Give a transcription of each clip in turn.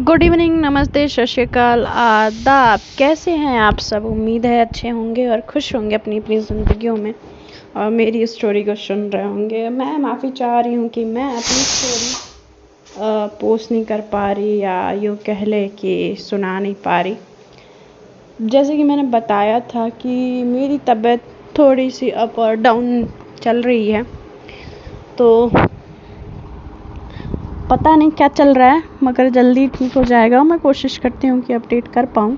Good evening, नमस्ते, सत श्री अकाल, आदाब। कैसे हैं आप सब? उम्मीद है अच्छे होंगे और खुश होंगे अपनी अपनी ज़िंदगियों में और मेरी स्टोरी को सुन रहे होंगे। मैं माफ़ी चाह रही हूँ कि मैं अपनी स्टोरी पोस्ट नहीं कर पा रही या यूँ कह ले कि सुना नहीं पा रही। जैसे कि मैंने बताया था कि मेरी तबीयत थोड़ी सी अप और डाउन चल रही है, तो पता नहीं क्या चल रहा है, मगर जल्दी ठीक हो जाएगा। मैं कोशिश करती हूँ कि अपडेट कर पाऊँ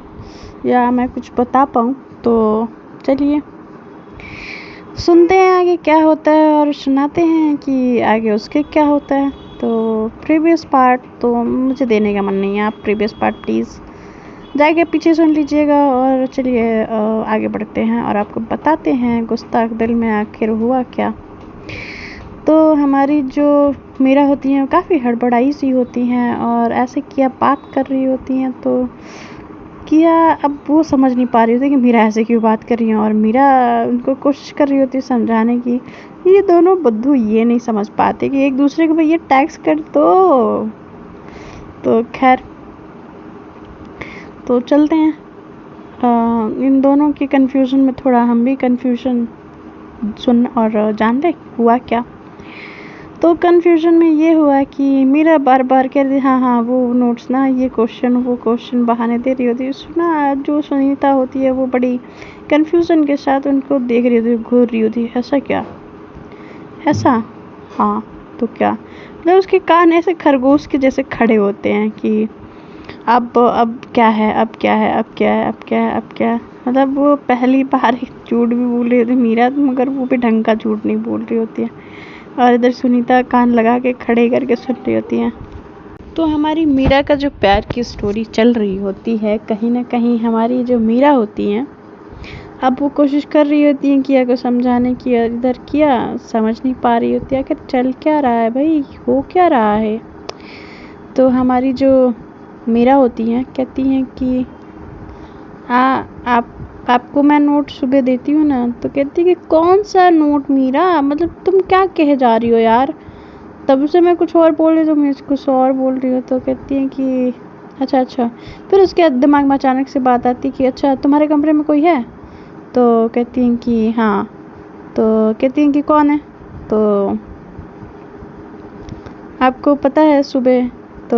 या मैं कुछ बता पाऊँ। तो चलिए सुनते हैं आगे क्या होता है और सुनाते हैं कि आगे उसके क्या होता है। तो प्रीवियस पार्ट तो मुझे देने का मन नहीं है, आप प्रीवियस पार्ट प्लीज़ जाके पीछे सुन लीजिएगा। और चलिए आगे बढ़ते हैं और आपको बताते हैं गुस्ताख दिल में आखिर हुआ क्या। तो हमारी जो मीरा होती हैं वो काफ़ी हड़बड़ाई सी होती हैं और ऐसे किया बात कर रही होती हैं। तो किया अब वो समझ नहीं पा रही होती कि मीरा ऐसे क्यों बात कर रही है, और मीरा उनको कोशिश कर रही होती है समझाने की। ये दोनों बुद्धू ये नहीं समझ पाते कि एक दूसरे को भैया टैक्स कर दो। तो खैर तो चलते हैं। इन दोनों की कन्फ्यूज़न में थोड़ा हम भी कन्फ्यूज़न सुन और जान ले हुआ क्या। तो कन्फ्यूजन में ये हुआ कि मीरा बार बार कह रही हाँ वो नोट्स ना, ये क्वेश्चन वो क्वेश्चन बहाने दे रही होती है। सुना जो सुनीता होती है वो बड़ी कन्फ्यूजन के साथ उनको देख रही होती है, घूर रही होती है। ऐसा क्या, ऐसा हाँ तो क्या, मतलब उसके कान ऐसे खरगोश के जैसे खड़े होते हैं कि अब क्या है, अब क्या है, अब क्या है, अब क्या है, अब क्या है। मतलब वो पहली बार झूठ भी बोल रही होती मीरा, मगर वो भी ढंग का झूठ नहीं बोल रही होती है। और इधर सुनीता कान लगा के खड़े करके सुन रही होती हैं। तो हमारी मीरा का जो प्यार की स्टोरी चल रही होती है, कहीं ना कहीं हमारी जो मीरा होती हैं अब वो कोशिश कर रही होती हैं किया को समझाने की, इधर किया समझ नहीं पा रही होती है आखिर चल क्या रहा है भाई, हो क्या रहा है। तो हमारी जो मीरा होती हैं कहती हैं कि आपको मैं नोट सुबह देती हूँ ना। तो कहती है कि कौन सा नोट मीरा, मतलब तुम क्या कहे जा रही हो यार, तब से मैं कुछ और बोल रही हूँ, तुम कुछ और बोल रही हो। तो कहती हैं कि अच्छा। फिर उसके दिमाग में अचानक से बात आती कि अच्छा तुम्हारे कमरे में कोई है। तो कहती हैं कि हाँ। तो कहती हैं कि कौन है। तो आपको पता है सुबह, तो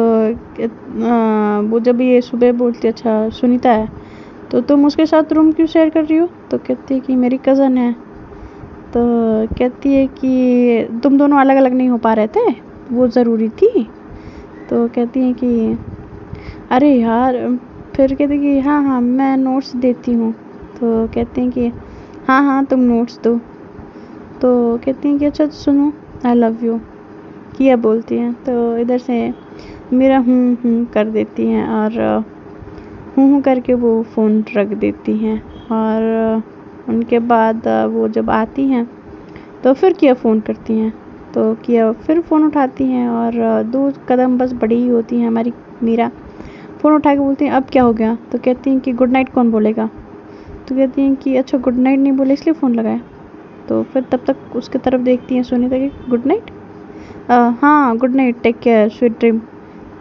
वो जब ये सुबह बोलती अच्छा सुनीता है, तो तुम उसके साथ रूम क्यों शेयर कर रही हो। तो कहती है कि मेरी कज़न है। तो कहती है कि तुम दोनों अलग अलग नहीं हो पा रहे थे, वो ज़रूरी थी। तो कहती है कि अरे यार, फिर कहती है कि हाँ मैं नोट्स देती हूँ। तो कहते हैं कि हाँ तुम नोट्स दो। तो कहती हैं कि अच्छा तो सुनो, आई लव यू किया बोलती हैं। तो इधर से मेरा हूँ कर देती हैं और हूँ करके वो फ़ोन रख देती हैं। और उनके बाद वो जब आती हैं तो फिर किया फ़ोन करती हैं। तो किया फिर फ़ोन उठाती हैं और 2 कदम बस बड़ी ही होती हैं हमारी मीरा। फ़ोन उठा के बोलती हैं अब क्या हो गया। तो कहती हैं कि गुड नाइट कौन बोलेगा। तो कहती हैं कि अच्छा गुड नाइट नहीं बोले इसलिए फ़ोन लगाया। तो फिर तब तक उसके तरफ देखती हैं सुनीता कि गुड नाइट, हाँ good night, take care, sweet dream,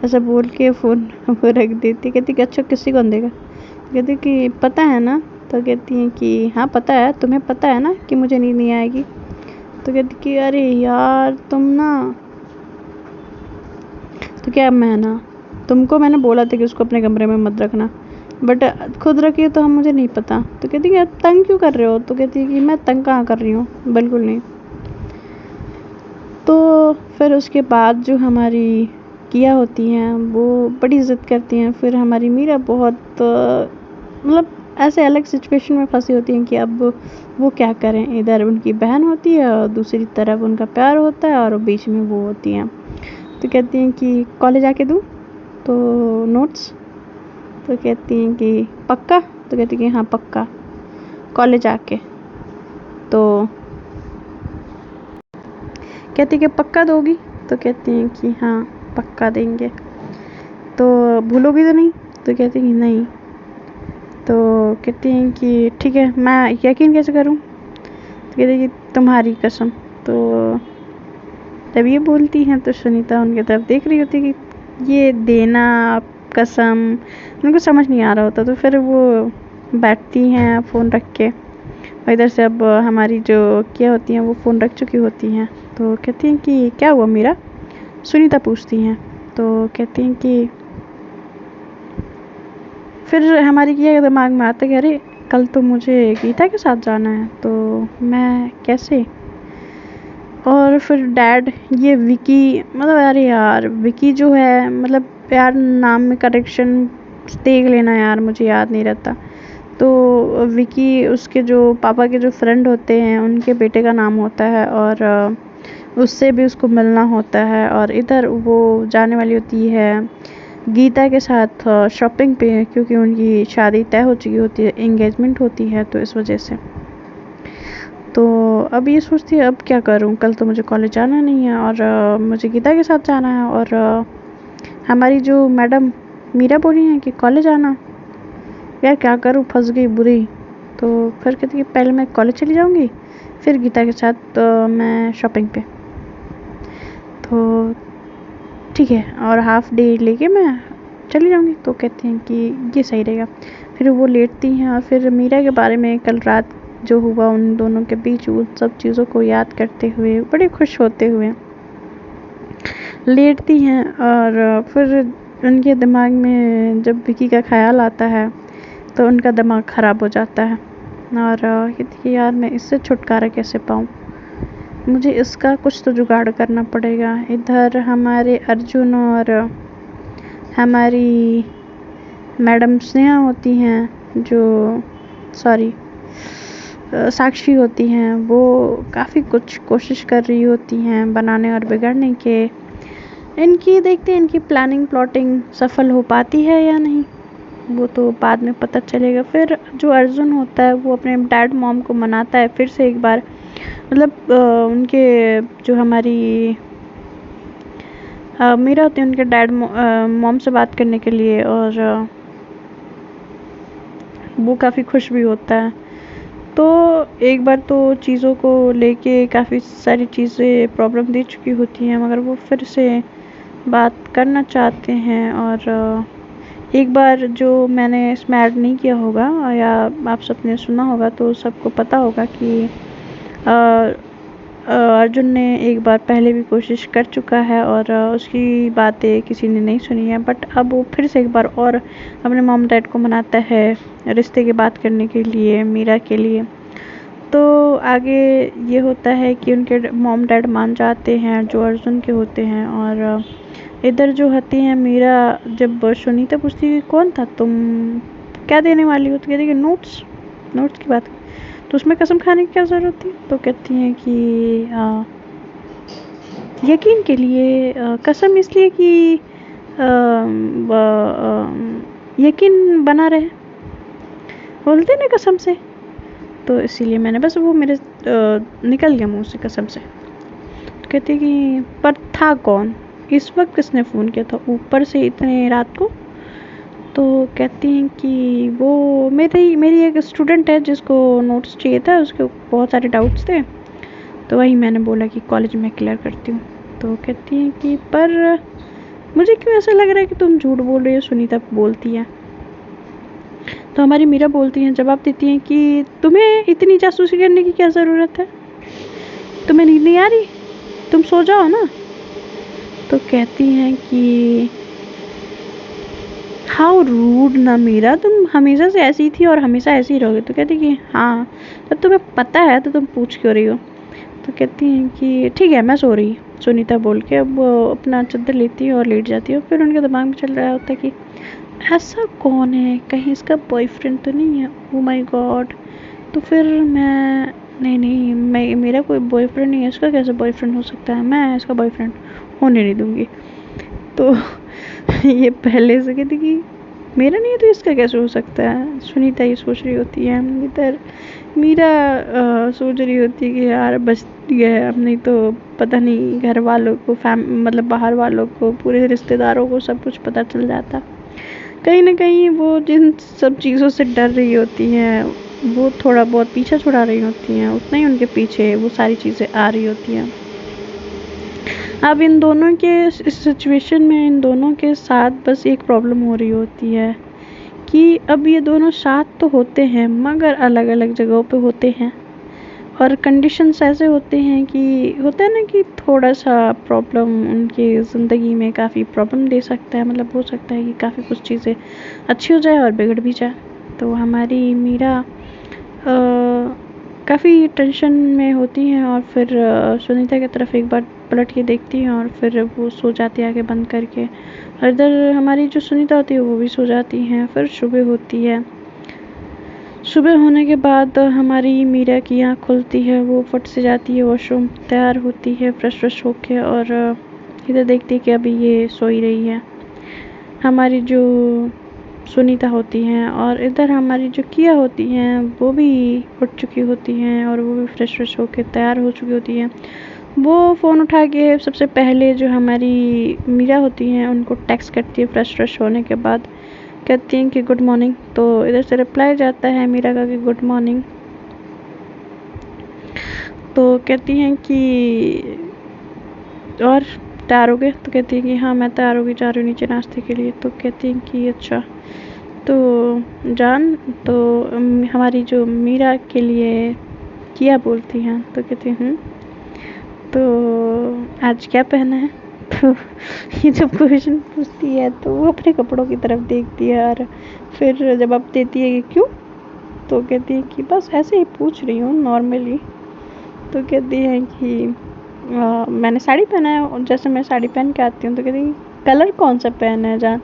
ऐसा बोल के फ़ोन वो रख देती। कहती कि अच्छा किसी को देगा। तो कहती कि पता है ना। तो कहती हैं कि हाँ पता है, तुम्हें पता है ना कि मुझे नींद नहीं आएगी। तो कहती कि अरे यार तुम ना, तो क्या मैं ना, तुमको मैंने बोला था कि उसको अपने कमरे में मत रखना, बट खुद रखी तो हम मुझे नहीं पता। तो कहती कि आप तंग क्यों कर रहे हो। तो कहती कि मैं तंग कहाँ कर रही हूँ, बिल्कुल नहीं। तो फिर उसके बाद जो हमारी किया होती हैं वो बड़ी ज़िद करती हैं। फिर हमारी मीरा बहुत मतलब ऐसे अलग सिचुएशन में फंसी होती हैं कि अब वो क्या करें। इधर उनकी बहन होती है और दूसरी तरफ उनका प्यार होता है और बीच में वो होती हैं। तो कहती हैं कि कॉलेज आके दूँ तो नोट्स। तो कहती हैं कि पक्का। तो कहती कि हाँ पक्का कॉलेज आके। तो कहती कि पक्का दोगी। तो कहती हैं कि हाँ पक्का देंगे। तो भूलोगी तो नहीं। तो कहती कि नहीं। तो कहती हैं कि ठीक है, मैं यकीन कैसे करूं। तो कहती कि तुम्हारी कसम। तो जब ये बोलती हैं तो सुनीता उनकी तरफ देख रही होती कि ये देना कसम, उनको समझ नहीं आ रहा होता। तो फिर वो बैठती हैं फ़ोन रख के, और इधर से अब हमारी जो क्या होती हैं वो फ़ोन रख चुकी होती हैं। तो कहती हैं कि क्या हुआ मीरा, सुनीता पूछती हैं। तो कहती हैं कि फिर हमारी क्या दिमाग में आता है कि अरे कल तो मुझे गीता के साथ जाना है, तो मैं कैसे। और फिर डैड ये विकी, मतलब अरे यार विकी जो है, मतलब यार नाम में करेक्शन देख लेना यार, मुझे याद नहीं रहता। तो विकी उसके जो पापा के जो फ्रेंड होते हैं उनके बेटे का नाम होता है, और उससे भी उसको मिलना होता है। और इधर वो जाने वाली होती है गीता के साथ शॉपिंग पे, क्योंकि उनकी शादी तय हो चुकी होती है, एंगेजमेंट होती है, तो इस वजह से। तो अब ये सोचती है अब क्या करूं, कल तो मुझे कॉलेज जाना नहीं है, और मुझे गीता के साथ जाना है, और हमारी जो मैडम मीरा बोली हैं कि कॉलेज आना। यार क्या करूं, फंस गई बुरी। तो फिर कहती है पहले मैं कॉलेज चली जाऊंगी, फिर गीता के साथ मैं शॉपिंग पे। तो ठीक है, और हाफ डे लेके मैं चली जाऊंगी। तो कहती हैं कि ये सही रहेगा। फिर वो लेटती हैं, और फिर मीरा के बारे में कल रात जो हुआ उन दोनों के बीच, उन सब चीज़ों को याद करते हुए बड़े खुश होते हुए लेटती हैं। और फिर उनके दिमाग में जब विकी का ख्याल आता है तो उनका दिमाग ख़राब हो जाता है, और कहती है यार मैं इससे छुटकारा कैसे पाऊँ, मुझे इसका कुछ तो जुगाड़ करना पड़ेगा। इधर हमारे अर्जुन और हमारी मैडम स्नेहा होती हैं, जो सॉरी साक्षी होती हैं, वो काफ़ी कुछ कोशिश कर रही होती हैं बनाने और बिगड़ने के। इनकी देखते हैं इनकी प्लानिंग प्लॉटिंग सफल हो पाती है या नहीं, वो तो बाद में पता चलेगा। फिर जो अर्जुन होता है वो अपने डैड मॉम को मनाता है फिर से एक बार, मतलब उनके जो हमारी मीरा होती है उनके डैड मॉम से बात करने के लिए, और वो काफ़ी खुश भी होता है। तो एक बार तो चीज़ों को लेके काफ़ी सारी चीज़ें प्रॉब्लम दे चुकी होती हैं, मगर वो फिर से बात करना चाहते हैं। और एक बार जो मैंने इसमें ऐड नहीं किया होगा या आप सबने सुना होगा तो सबको पता होगा कि अर्जुन ने एक बार पहले भी कोशिश कर चुका है, और उसकी बातें किसी ने नहीं सुनी है। बट अब वो फिर से एक बार और अपने मॉम डैड को मनाता है रिश्ते की बात करने के लिए, मीरा के लिए। तो आगे ये होता है कि उनके मॉम डैड मान जाते हैं जो अर्जुन के होते हैं। और इधर जो होती हैं मीरा, जब सुनीता पूछती है कौन था, तुम क्या देने वाली हो, तो कहती है कि नोट्स की बात, तो उसमें कसम खाने की क्या ज़रूरत थी। तो कहती हैं कि यकीन के लिए कसम इसलिए कि यकीन बना रहे, बोलते ना कसम से, तो इसीलिए मैंने बस वो मेरे निकल गया मुंह से कसम से। तो कहती कि पर था कौन, इस वक्त किसने फ़ोन किया था ऊपर से इतने रात को। तो कहती हैं कि वो मेरी एक स्टूडेंट है जिसको नोट्स चाहिए था, उसके बहुत सारे डाउट्स थे, तो वही मैंने बोला कि कॉलेज में क्लियर करती हूँ। तो कहती हैं कि पर मुझे क्यों ऐसा लग रहा है कि तुम झूठ बोल रही हो, सुनीता बोलती है। तो हमारी मीरा बोलती हैं, जवाब देती हैं कि तुम्हें इतनी जासूसी करने की क्या ज़रूरत है, तुम्हें नींद नहीं आ रही, तुम सो जाओ ना। तो कहती हैं कि हाउ रूड ना मीरा, तुम हमेशा से ऐसी थी और हमेशा ऐसी रहोगे। तो कहती कि हाँ, जब तुम्हें पता है तो तुम पूछ क्यों रही हो। तो कहती हैं कि ठीक है मैं सो रही, सुनीता बोल के अब वो अपना चादर लेती है और लेट जाती है। फिर उनके दिमाग में चल रहा होता है कि ऐसा कौन है, कहीं इसका बॉयफ्रेंड तो नहीं है, ओ माय गॉड। तो फिर मैं नहीं मेरा कोई बॉयफ्रेंड नहीं है, इसका कैसे बॉयफ्रेंड हो सकता है, मैं इसका बॉयफ्रेंड होने नहीं दूँगी। तो ये पहले से कहती कि मेरा नहीं है तो इसका कैसे हो सकता है। सुनीता ये सोच रही होती है, इधर मीरा सोच रही होती है कि यार बच गया, अब नहीं तो पता नहीं घर वालों को मतलब बाहर वालों को, पूरे रिश्तेदारों को सब कुछ पता चल जाता। कहीं ना कहीं वो जिन सब चीज़ों से डर रही होती हैं वो थोड़ा बहुत पीछा छुड़ा रही होती हैं, उतना ही उनके पीछे वो सारी चीज़ें आ रही होती हैं। अब इन दोनों के इस सिचुएशन में इन दोनों के साथ बस एक प्रॉब्लम हो रही होती है कि अब ये दोनों साथ तो होते हैं मगर अलग अलग जगहों पे होते हैं, और कंडीशंस ऐसे होते हैं कि होता है ना कि थोड़ा सा प्रॉब्लम उनकी ज़िंदगी में काफ़ी प्रॉब्लम दे सकता है, मतलब हो सकता है कि काफ़ी कुछ चीज़ें अच्छी हो जाए और बिगड़ भी जाए। तो हमारी मीरा काफ़ी टेंशन में होती हैं और फिर सुनीता की तरफ एक बार पलट के देखती हैं और फिर वो सो जाती है आँखें बंद करके, और इधर हमारी जो सुनीता होती है वो भी सो जाती हैं। फिर सुबह होती है। सुबह होने के बाद हमारी मीरा की आँख खुलती है, वो फट से जाती है वॉशरूम, तैयार होती है फ्रेश होके, और इधर देखती है कि अभी ये सो ही रही है हमारी जो सुनीता होती हैं, और इधर हमारी जो किया होती हैं वो भी उठ चुकी होती हैं और वो भी फ्रेश होके तैयार हो चुकी होती हैं। वो फ़ोन उठा के सबसे पहले जो हमारी मीरा होती हैं उनको टेक्स्ट करती है फ्रेश होने के बाद, कहती हैं कि गुड मॉर्निंग। तो इधर से रिप्लाई जाता है मीरा का कि गुड मॉर्निंग। तो कहती हैं कि और तैयार हो गए? तो कहती हैं कि हाँ मैं तैयार हो गई, जा रही हूँ नीचे नाश्ते के लिए। तो कहती हैं कि अच्छा तो जान, तो हमारी जो मीरा के लिए किया बोलती हैं। तो कहती हैं तो आज क्या पहना है? तो ये जब क्वेश्चन पूछती है तो वो अपने कपड़ों की तरफ देखती है, और फिर जवाब देती है कि क्यों? तो कहती है कि बस ऐसे ही पूछ रही हूँ नॉर्मली। तो कहती है कि मैंने साड़ी पहना है और जैसे मैं साड़ी पहन के आती हूँ। तो कहती है कलर कौन सा पहना है जान?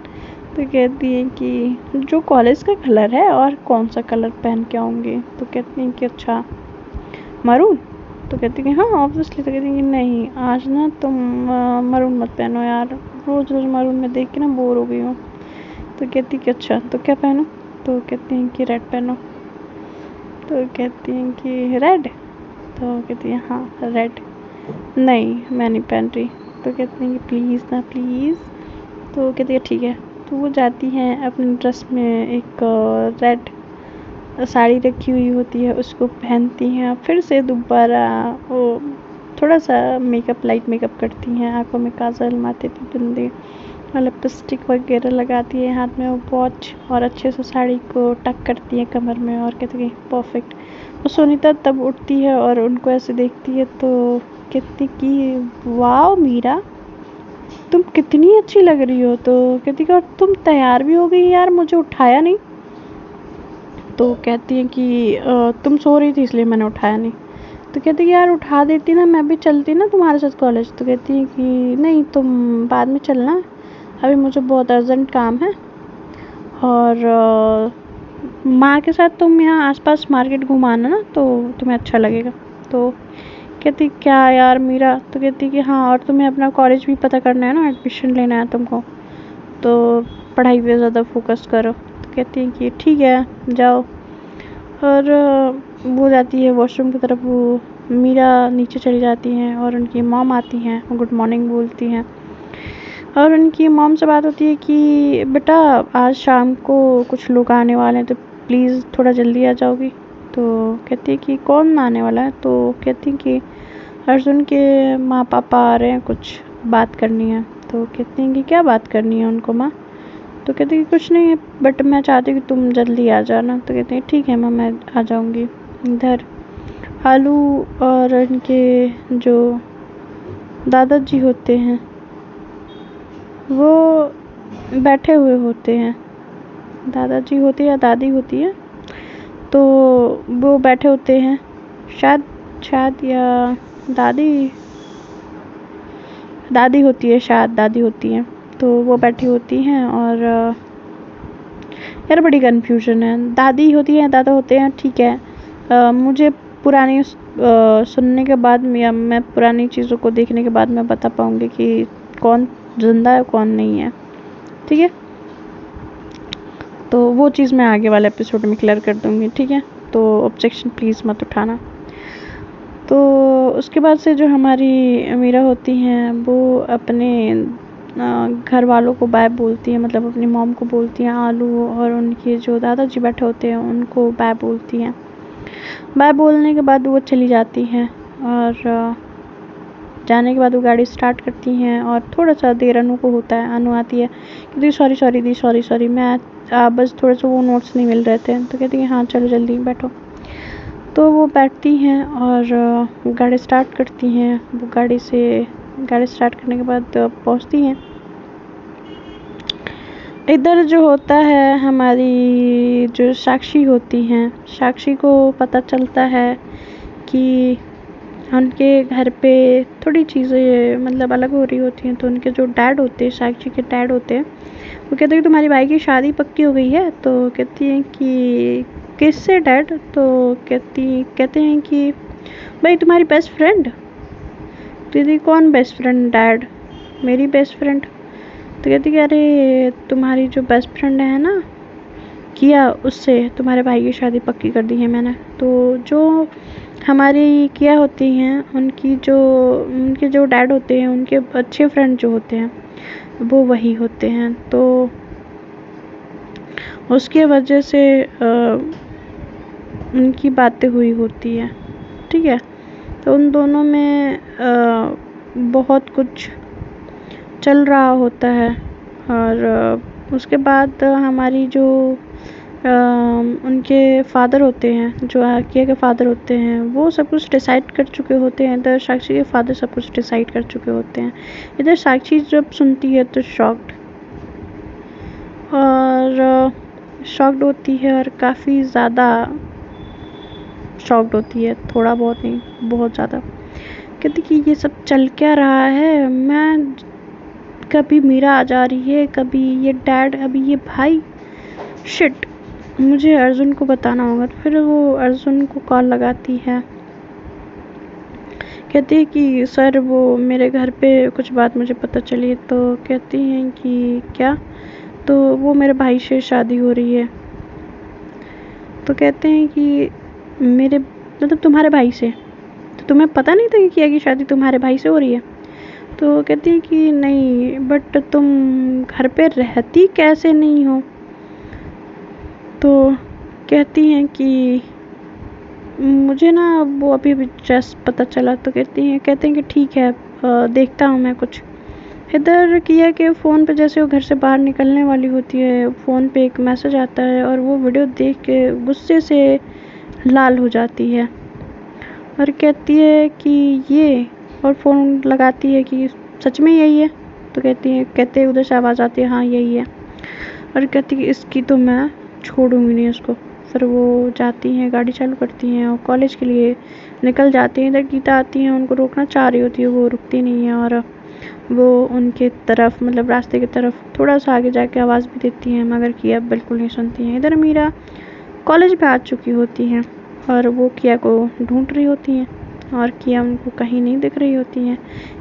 तो कहती है कि जो कॉलेज का कलर है, और कौन सा कलर पहन के आऊँगी? तो कहती हैं कि अच्छा मरून? तो कहती कि हाँ ऑब्वियसली। तो कहती कि नहीं आज ना तुम मरून मत पहनो यार, रोज़ मरून में देख के ना बोर हो गई हूँ। तो कहती कि अच्छा तो क्या पहनो? तो कहती हैं कि रेड पहनो। तो कहती हैं कि रेड? तो कहती है हाँ रेड। नहीं मैं नहीं पहन रही। तो कहती हैं कि प्लीज़ ना प्लीज़। तो कहती है ठीक है। तो वो जाती हैं अपने ड्रेस में, एक रेड साड़ी रखी हुई होती है उसको पहनती हैं, फिर से दोबारा वो थोड़ा सा मेकअप, लाइट मेकअप करती हैं, आंखों में काजल, माथे पे बिंदी और लिपस्टिक वगैरह लगाती है, हाथ में वो वॉच, और अच्छे से साड़ी को टक करती है कमर में, और कहती है परफेक्ट। वो सुनीता तब उठती है और उनको ऐसे देखती है तो कहती कि वाह मीरा तुम कितनी अच्छी लग रही हो। तो कहती कि और तुम तैयार भी हो गई यार, मुझे उठाया नहीं। तो कहती हैं कि तुम सो रही थी इसलिए मैंने उठाया नहीं। तो कहती कि यार उठा देती ना, मैं भी चलती ना तुम्हारे साथ कॉलेज। तो कहती हैं कि नहीं तुम बाद में चलना, अभी मुझे बहुत अर्जेंट काम है, और माँ के साथ तुम यहाँ आसपास मार्केट घुमाना ना तो तुम्हें अच्छा लगेगा। तो कहती क्या यार मीरा? तो कहती कि हाँ और तुम्हें अपना कॉलेज भी पता करना है ना, एडमिशन लेना है तुमको, तो पढ़ाई पे ज़्यादा फोकस करो। तो कहती है कि ठीक है जाओ, और वो जाती है वॉशरूम की तरफ। वो मीरा नीचे चली जाती हैं और उनकी मॉम आती हैं, गुड मॉर्निंग बोलती हैं, और उनकी मॉम से बात होती है कि बेटा आज शाम को कुछ लोग आने वाले हैं तो प्लीज़ थोड़ा जल्दी आ जाओगी। तो कहती है कि कौन आने वाला है? तो कहती है कि अर्जुन के माँ पापा आ रहे हैं, कुछ बात करनी है। तो कहती हैं कि क्या बात करनी है उनको माँ? तो कहती है कि कुछ नहीं है बट मैं चाहती हूँ कि तुम जल्दी आ जाना। तो कहते हैं ठीक है माँ मैं आ जाऊँगी। इधर आलू और इनके जो दादाजी होते हैं वो बैठे हुए होते हैं, दादाजी होते हैं या दादी होती है, तो वो बैठे होते हैं, शायद या दादी होती है, शायद दादी होती है। तो वो बैठी होती हैं और यार बड़ी कन्फ्यूजन है, दादी होती है दादा होते हैं ठीक है। मुझे पुरानी सुनने के बाद या मैं पुरानी चीज़ों को देखने के बाद मैं बता पाऊँगी कि कौन जिंदा है कौन नहीं है, ठीक है। तो वो चीज़ मैं आगे वाले एपिसोड में क्लियर कर दूँगी, ठीक है। तो ऑब्जेक्शन प्लीज़ मत उठाना। तो उसके बाद से जो हमारी मीरा होती हैं वो अपने घर वालों को बाय बोलती है, मतलब अपनी मॉम को बोलती हैं, आलू और उनके जो दादाजी बैठे होते हैं उनको बाय बोलती हैं। बाय बोलने के बाद वो चली जाती हैं और जाने के बाद वो गाड़ी स्टार्ट करती हैं और थोड़ा सा देर अनु को होता है। अनु आती है, कहती है सॉरी दी, सॉरी मैं बस थोड़ा सा वो नोट्स नहीं मिल रहे थे। तो कहती है हाँ चलो जल्दी बैठो। तो वो बैठती हैं और गाड़ी स्टार्ट करती हैं। वो गाड़ी स्टार्ट करने के बाद पहुंचती हैं। इधर जो होता है, हमारी जो साक्षी होती हैं, साक्षी को पता चलता है कि उनके घर पे थोड़ी चीज़ें मतलब अलग हो रही होती हैं। तो उनके जो डैड होते हैं, साक्षी के डैड होते हैं, वो कहते हैं कि तुम्हारी भाई की शादी पक्की हो गई है। तो कहती हैं कि किससे डैड? तो कहते हैं कि भाई तुम्हारी बेस्ट फ्रेंड। दीदी कौन बेस्ट फ्रेंड? डैड मेरी बेस्ट फ्रेंड। तो कहती है अरे तुम्हारी जो बेस्ट फ्रेंड है ना किया, उससे तुम्हारे भाई की शादी पक्की कर दी है मैंने। तो जो हमारी किया होती हैं, उनके जो डैड होते हैं, उनके अच्छे फ्रेंड जो होते हैं वो वही होते हैं। तो उसके वजह से उनकी बातें हुई होती है, ठीक है। तो उन दोनों में बहुत कुछ चल रहा होता है। और उसके बाद हमारी जो उनके फादर होते हैं, जो आकिया के फादर होते हैं, वो सब कुछ डिसाइड कर चुके होते हैं। इधर साक्षी के फादर सब कुछ डिसाइड कर चुके होते हैं। इधर साक्षी जब सुनती है तो शॉक्ड होती है और काफ़ी ज़्यादा शॉक्ड होती है, थोड़ा बहुत नहीं बहुत ज़्यादा। कहती कि ये सब चल क्या रहा है? मैं कभी मीरा आ जा रही है, कभी ये डैड, अभी ये भाई, शिट, मुझे अर्जुन को बताना होगा। तो फिर वो अर्जुन को कॉल लगाती है, कहती है कि सर वो मेरे घर पे कुछ बात मुझे पता चली। तो कहती हैं कि क्या? तो वो मेरे भाई से शादी हो रही है। तो कहते हैं कि मेरे मतलब तुम्हारे भाई से? तो तुम्हें पता नहीं था कि किया की शादी तुम्हारे भाई से हो रही है? तो कहती है कि नहीं, बट तुम घर पे रहती कैसे नहीं हो? तो कहती हैं कि मुझे ना वो अभी जस्ट पता चला। तो कहते हैं कि ठीक है, देखता हूँ मैं कुछ। इधर किया कि फ़ोन पे जैसे वो घर से बाहर निकलने वाली होती है, फ़ोन पे एक मैसेज आता है और वो वीडियो देख के गुस्से से लाल हो जाती है और कहती है कि ये, और फ़ोन लगाती है कि सच में यही है? तो कहते उधर से आवाज़ आती है हाँ यही है। और कहती है कि इसकी तो मैं छोड़ूंगी नहीं उसको। फिर वो जाती हैं, गाड़ी चालू करती हैं और कॉलेज के लिए निकल जाती हैं। इधर गीता आती हैं, उनको रोकना चाह रही होती है, वो रुकती नहीं है और वो उनके तरफ मतलब रास्ते की तरफ थोड़ा सा आगे जाके आवाज़ भी देती हैं, मगर किया बिल्कुल नहीं सुनती हैं। इधर मीरा कॉलेज पे आ चुकी होती हैं और वो किया को ढूंढ रही होती हैं और किया उनको कहीं नहीं दिख रही होती हैं।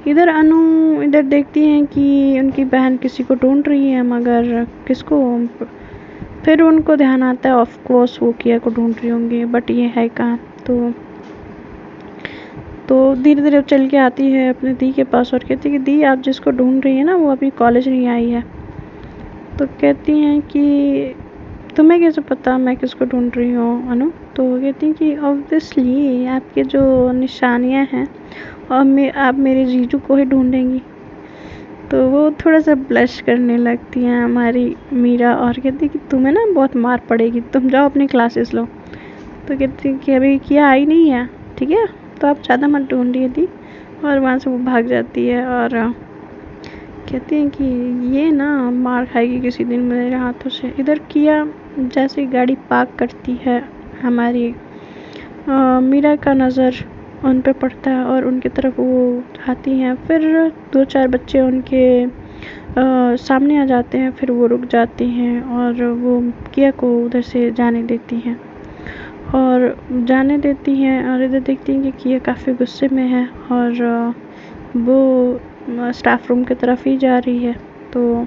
इधर अनु इधर देखती हैं कि उनकी बहन किसी को ढूंढ रही है, मगर किसको? फिर उनको ध्यान आता है ऑफ कोर्स वो किया को ढूंढ रही होंगी, बट ये है कहाँ। तो धीरे धीरे चल के आती है अपने दी के पास और कहती है कि दी आप जिसको ढूंढ रही है ना वो अभी कॉलेज नहीं आई है। तो कहती हैं कि तुम्हें कैसे पता मैं किसको ढूंढ रही हूँ अनु? तो कहती हैं कि ऑब्वियसली आपके जो निशानियाँ हैं और आप मेरे जीजू को ही ढूंढेंगी। तो वो थोड़ा सा ब्लश करने लगती हैं हमारी मीरा और कहती है कि तुम्हें ना बहुत मार पड़ेगी, तुम जाओ अपनी क्लासेस लो। तो कहती है कि अभी किया आई नहीं है, ठीक है, तो आप ज़्यादा मत ढूंढिए दी। और वहाँ से वो भाग जाती है और कहती हैं कि ये ना मार खाएगी किसी दिन मेरे हाथों से। इधर किया जैसे गाड़ी पार्क करती है, हमारी मीरा का नज़र उन पे पड़ता है और उनकी तरफ वो आती हैं। फिर 2-4 बच्चे उनके सामने आ जाते हैं, फिर वो रुक जाती हैं और वो किया को उधर से जाने देती हैं और इधर देखती हैं कि किया काफ़ी गुस्से में है और वो स्टाफ रूम की तरफ ही जा रही है। तो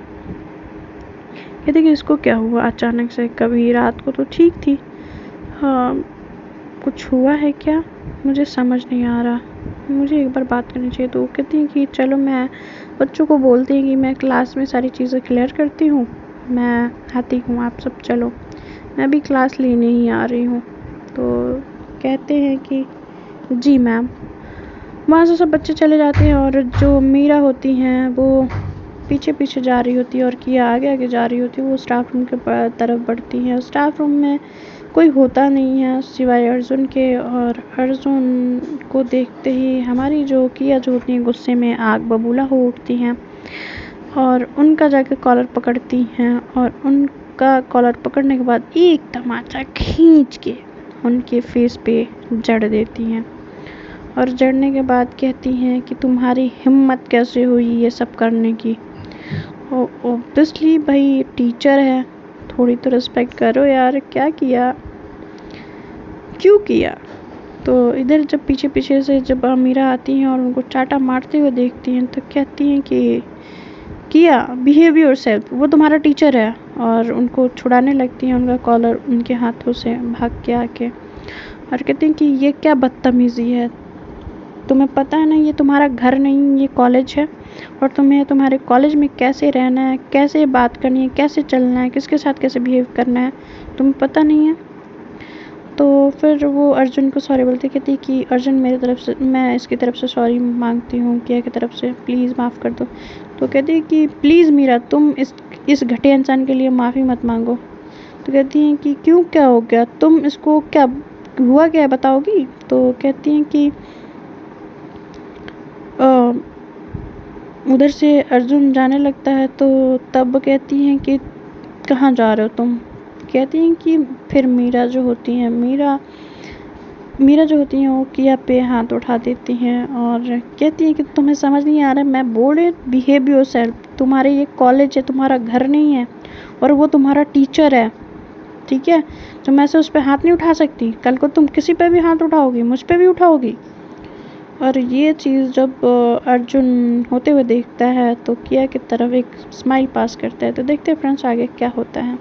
कहते कि इसको क्या हुआ अचानक से? कभी रात को तो ठीक थी, कुछ हुआ है क्या? मुझे समझ नहीं आ रहा, मुझे एक बार बात करनी चाहिए। तो कहती हैं कि चलो, मैं बच्चों को बोलती हैं कि मैं क्लास में सारी चीज़ें क्लियर करती हूँ, मैं आती हूँ, आप सब चलो, मैं भी क्लास लेने ही आ रही हूँ। तो कहते हैं कि जी मैम। वहाँ से सब बच्चे चले जाते हैं और जो मीरा होती हैं वो पीछे पीछे जा रही होती है और किया आगे आगे जा रही होती है। वो स्टाफ रूम के तरफ बढ़ती है। स्टाफ रूम में कोई होता नहीं है सिवाय अर्जुन के, और अर्जुन को देखते ही हमारी जो किया जो होती है गुस्से में आग बबूला हो उठती हैं और उनका जाके कॉलर पकड़ती हैं और उनका कॉलर पकड़ने के बाद एक तमाचा खींच के उनके फेस पे जड़ देती हैं और जड़ने के बाद कहती हैं कि तुम्हारी हिम्मत कैसे हुई ये सब करने की। ऑब्वियसली भाई टीचर है, थोड़ी तो रिस्पेक्ट करो यार, क्या किया, क्यों किया। तो इधर जब पीछे पीछे से जब अमीरा आती हैं और उनको चाटा मारते हुए देखती हैं तो कहती हैं कि किया बिहेव योरसेल्फ, वो तुम्हारा टीचर है, और उनको छुड़ाने लगती हैं उनका कॉलर उनके हाथों से भाग के आके और कहती हैं कि ये क्या बदतमीज़ी है, तुम्हें पता है ना ये तुम्हारा घर नहीं ये कॉलेज है, और तुम्हें तुम्हारे कॉलेज में कैसे रहना है, कैसे बात करनी है, कैसे चलना है, किसके साथ कैसे बिहेव करना है, तुम्हें पता नहीं है। तो फिर वो अर्जुन को सॉरी बोलती, कहती कि अर्जुन मेरी तरफ से, मैं इसकी तरफ से सॉरी मांगती हूँ किया की तरफ से, प्लीज़ माफ़ कर दो। तो कहती है कि प्लीज़ मीरा तुम इस घटिया इंसान के लिए माफ़ी मत मांगो। तो कहती हैं कि क्यों, क्या हो गया, तुम इसको क्या हुआ क्या है बताओगी। तो कहती हैं कि उधर से अर्जुन जाने लगता है तो तब कहती हैं कि कहाँ जा रहे हो तुम। कहती हैं कि फिर मीरा जो होती हैं मीरा जो होती हैं वो किया पे हाथ उठा देती हैं और कहती हैं कि तुम्हें समझ नहीं आ रहा है, मैं बोले बिहेव योरसेल्फ, तुम्हारे ये कॉलेज है, तुम्हारा घर नहीं है, और वो तुम्हारा टीचर है, ठीक है। तो मैं से उस पर हाथ नहीं उठा सकती, कल को तुम किसी पे भी हाथ उठाओगी, मुझ पे भी उठाओगी। और ये चीज़ जब अर्जुन होते हुए देखता है तो किया की तरफ एक स्माइल पास करता है। तो देखते हैं फ्रेंड्स आगे क्या होता है।